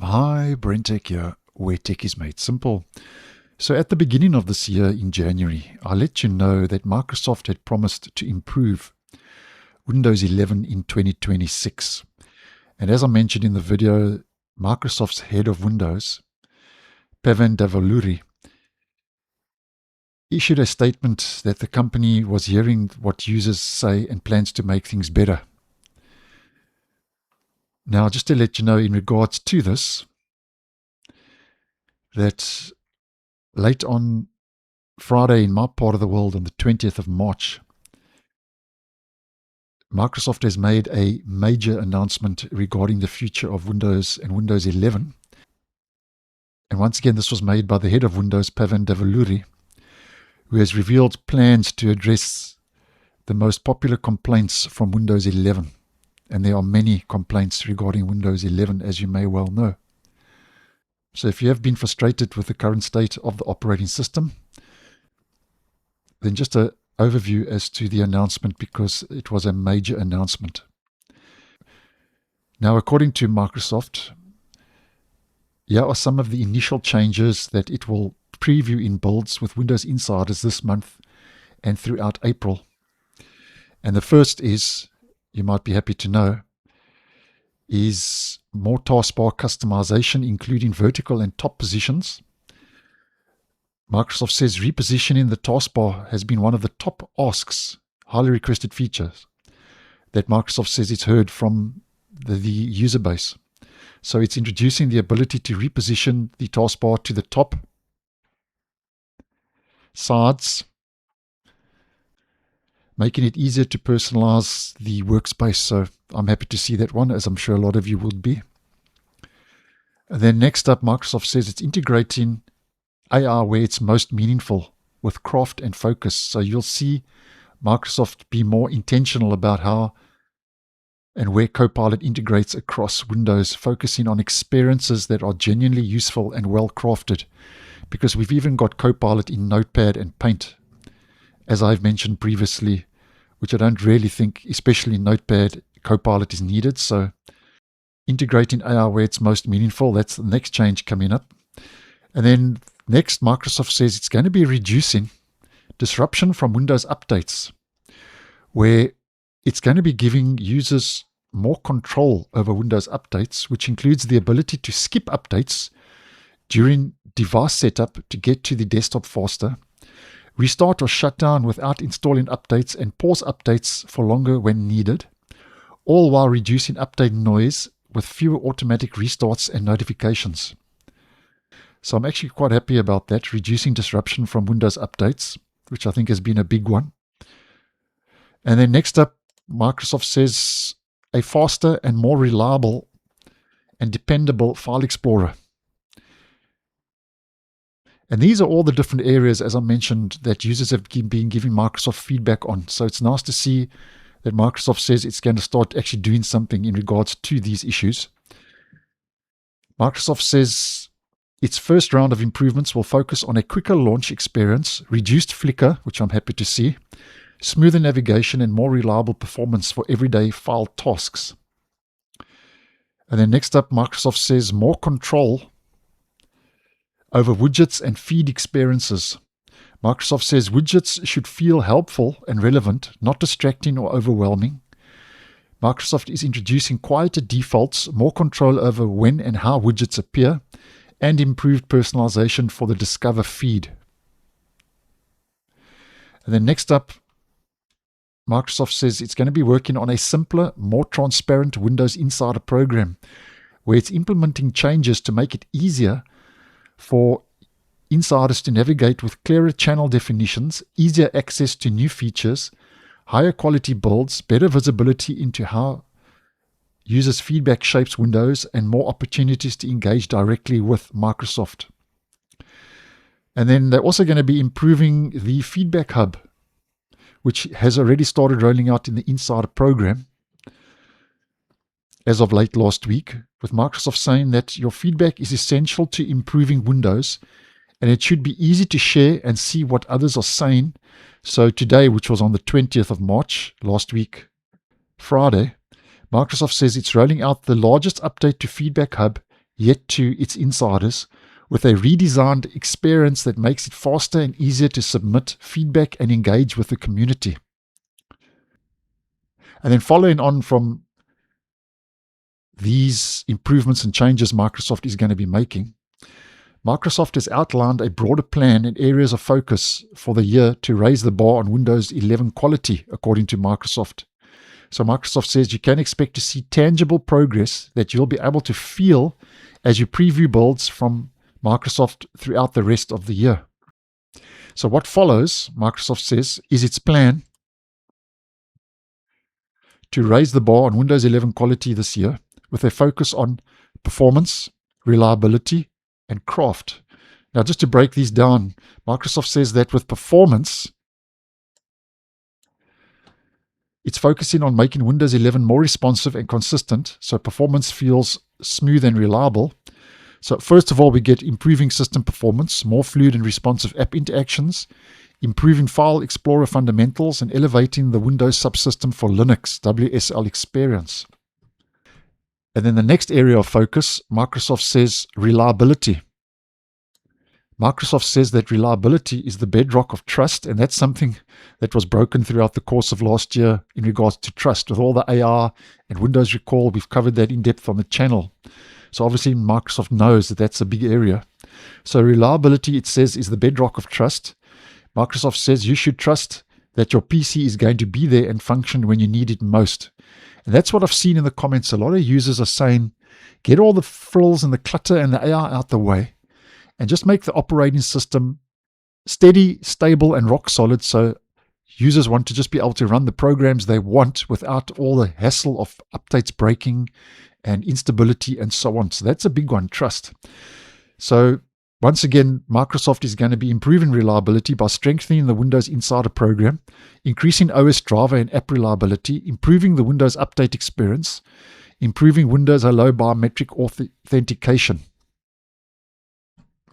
Hi, BrenTech here, where tech is made simple. So at the beginning of this year in January, I let you know that Microsoft had promised to improve Windows 11 in 2026. And as I mentioned in the video, Microsoft's head of Windows, Pavan Davaluri, issued a statement that the company was hearing what users say and plans to make things better. Now, just to let you know in regards to this, that late on Friday in my part of the world, on the 20th of March, Microsoft has made a major announcement regarding the future of Windows and Windows 11. And once again, this was made by the head of Windows, Pavan Davaluri, who has revealed plans to address the most popular complaints from Windows 11. And there are many complaints regarding Windows 11, as you may well know. So if you have been frustrated with the current state of the operating system, then just an overview as to the announcement, because it was a major announcement. Now, according to Microsoft, here are some of the initial changes that it will preview in builds with Windows Insiders this month and throughout April. And the first is, you might be happy to know, is more taskbar customization, including vertical and top positions. Microsoft says repositioning the taskbar has been one of the top asks, highly requested features, that Microsoft says it's heard from the user base. So it's introducing the ability to reposition the taskbar to the top, sides, making it easier to personalize the workspace. So I'm happy to see that one, as I'm sure a lot of you would be. And then next up, Microsoft says it's integrating AR where it's most meaningful with craft and focus. So you'll see Microsoft be more intentional about how and where Copilot integrates across Windows, focusing on experiences that are genuinely useful and well crafted, because we've even got Copilot in Notepad and Paint, as I've mentioned previously, which I don't really think, especially in Notepad, Copilot is needed. So integrating AR where it's most meaningful, that's the next change coming up. And then next, Microsoft says it's going to be reducing disruption from Windows updates, where it's going to be giving users more control over Windows updates, which includes the ability to skip updates during device setup to get to the desktop faster, restart or shut down without installing updates, and pause updates for longer when needed, all while reducing update noise with fewer automatic restarts and notifications. So I'm actually quite happy about that, reducing disruption from Windows updates, which I think has been a big one. And then next up, Microsoft says a faster and more reliable and dependable file explorer. And these are all the different areas, as I mentioned, that users have been giving Microsoft feedback on. So it's nice to see that Microsoft says it's going to start actually doing something in regards to these issues. Microsoft says its first round of improvements will focus on a quicker launch experience, reduced flicker, which I'm happy to see, smoother navigation, and more reliable performance for everyday file tasks. And then next up, Microsoft says more control over widgets and feed experiences. Microsoft says widgets should feel helpful and relevant, not distracting or overwhelming. Microsoft is introducing quieter defaults, more control over when and how widgets appear, and improved personalization for the Discover feed. And then next up, Microsoft says it's going to be working on a simpler, more transparent Windows Insider program, where it's implementing changes to make it easier for insiders to navigate with clearer channel definitions, easier access to new features, higher quality builds, better visibility into how users' feedback shapes Windows, and more opportunities to engage directly with Microsoft. And then they're also going to be improving the Feedback Hub, which has already started rolling out in the Insider program as of late last week, with Microsoft saying that your feedback is essential to improving Windows, and it should be easy to share and see what others are saying. So today, which was on the 20th of March, last week, Friday, Microsoft says it's rolling out the largest update to Feedback Hub yet to its insiders with a redesigned experience that makes it faster and easier to submit feedback and engage with the community. And then following on from these improvements and changes Microsoft is going to be making, Microsoft has outlined a broader plan and areas of focus for the year to raise the bar on Windows 11 quality, according to Microsoft. So Microsoft says you can expect to see tangible progress that you'll be able to feel as you preview builds from Microsoft throughout the rest of the year. So what follows, Microsoft says, is its plan to raise the bar on Windows 11 quality this year with a focus on performance, reliability, and craft. Now, just to break these down, Microsoft says that with performance, it's focusing on making Windows 11 more responsive and consistent, so performance feels smooth and reliable. So first of all, we get improving system performance, more fluid and responsive app interactions, improving File Explorer fundamentals, and elevating the Windows subsystem for Linux WSL experience. And then the next area of focus, Microsoft says reliability. Microsoft says that reliability is the bedrock of trust, and that's something that was broken throughout the course of last year in regards to trust. With all the AR and Windows Recall, we've covered that in depth on the channel. So obviously Microsoft knows that that's a big area. So reliability, it says, is the bedrock of trust. Microsoft says you should trust that your PC is going to be there and function when you need it most. And that's what I've seen in the comments. A lot of users are saying, get all the frills and the clutter and the AR out the way and just make the operating system steady, stable, and rock solid. So users want to just be able to run the programs they want without all the hassle of updates breaking and instability and so on. So that's a big one, trust. So once again, Microsoft is going to be improving reliability by strengthening the Windows Insider program, increasing OS driver and app reliability, improving the Windows Update experience, improving Windows Hello biometric authentication.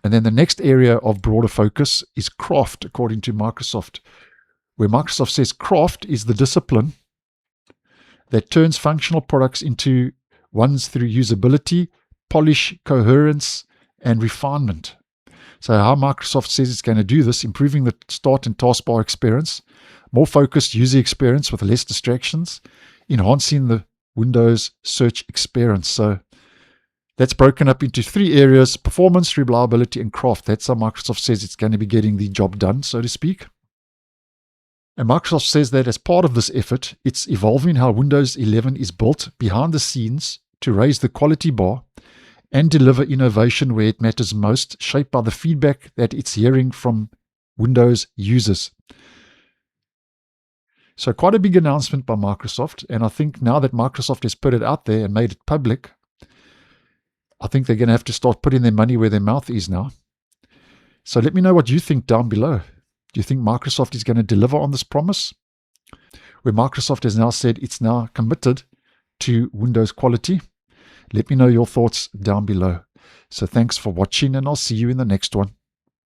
And then the next area of broader focus is craft, according to Microsoft, where Microsoft says craft is the discipline that turns functional products into ones through usability, polish, coherence, and refinement. So how Microsoft says it's going to do this, improving the Start and Taskbar experience, more focused user experience with less distractions, enhancing the Windows search experience. So that's broken up into three areas: performance, reliability, and craft. That's how Microsoft says it's going to be getting the job done, so to speak. And Microsoft says that as part of this effort, it's evolving how Windows 11 is built behind the scenes to raise the quality bar and deliver innovation where it matters most, shaped by the feedback that it's hearing from Windows users. So quite a big announcement by Microsoft, and I think now that Microsoft has put it out there and made it public, I think they're going to have to start putting their money where their mouth is now. So let me know what you think down below. Do you think Microsoft is going to deliver on this promise? Where Microsoft has now said it's now committed to Windows quality. Let me know your thoughts down below. So thanks for watching, and I'll see you in the next one.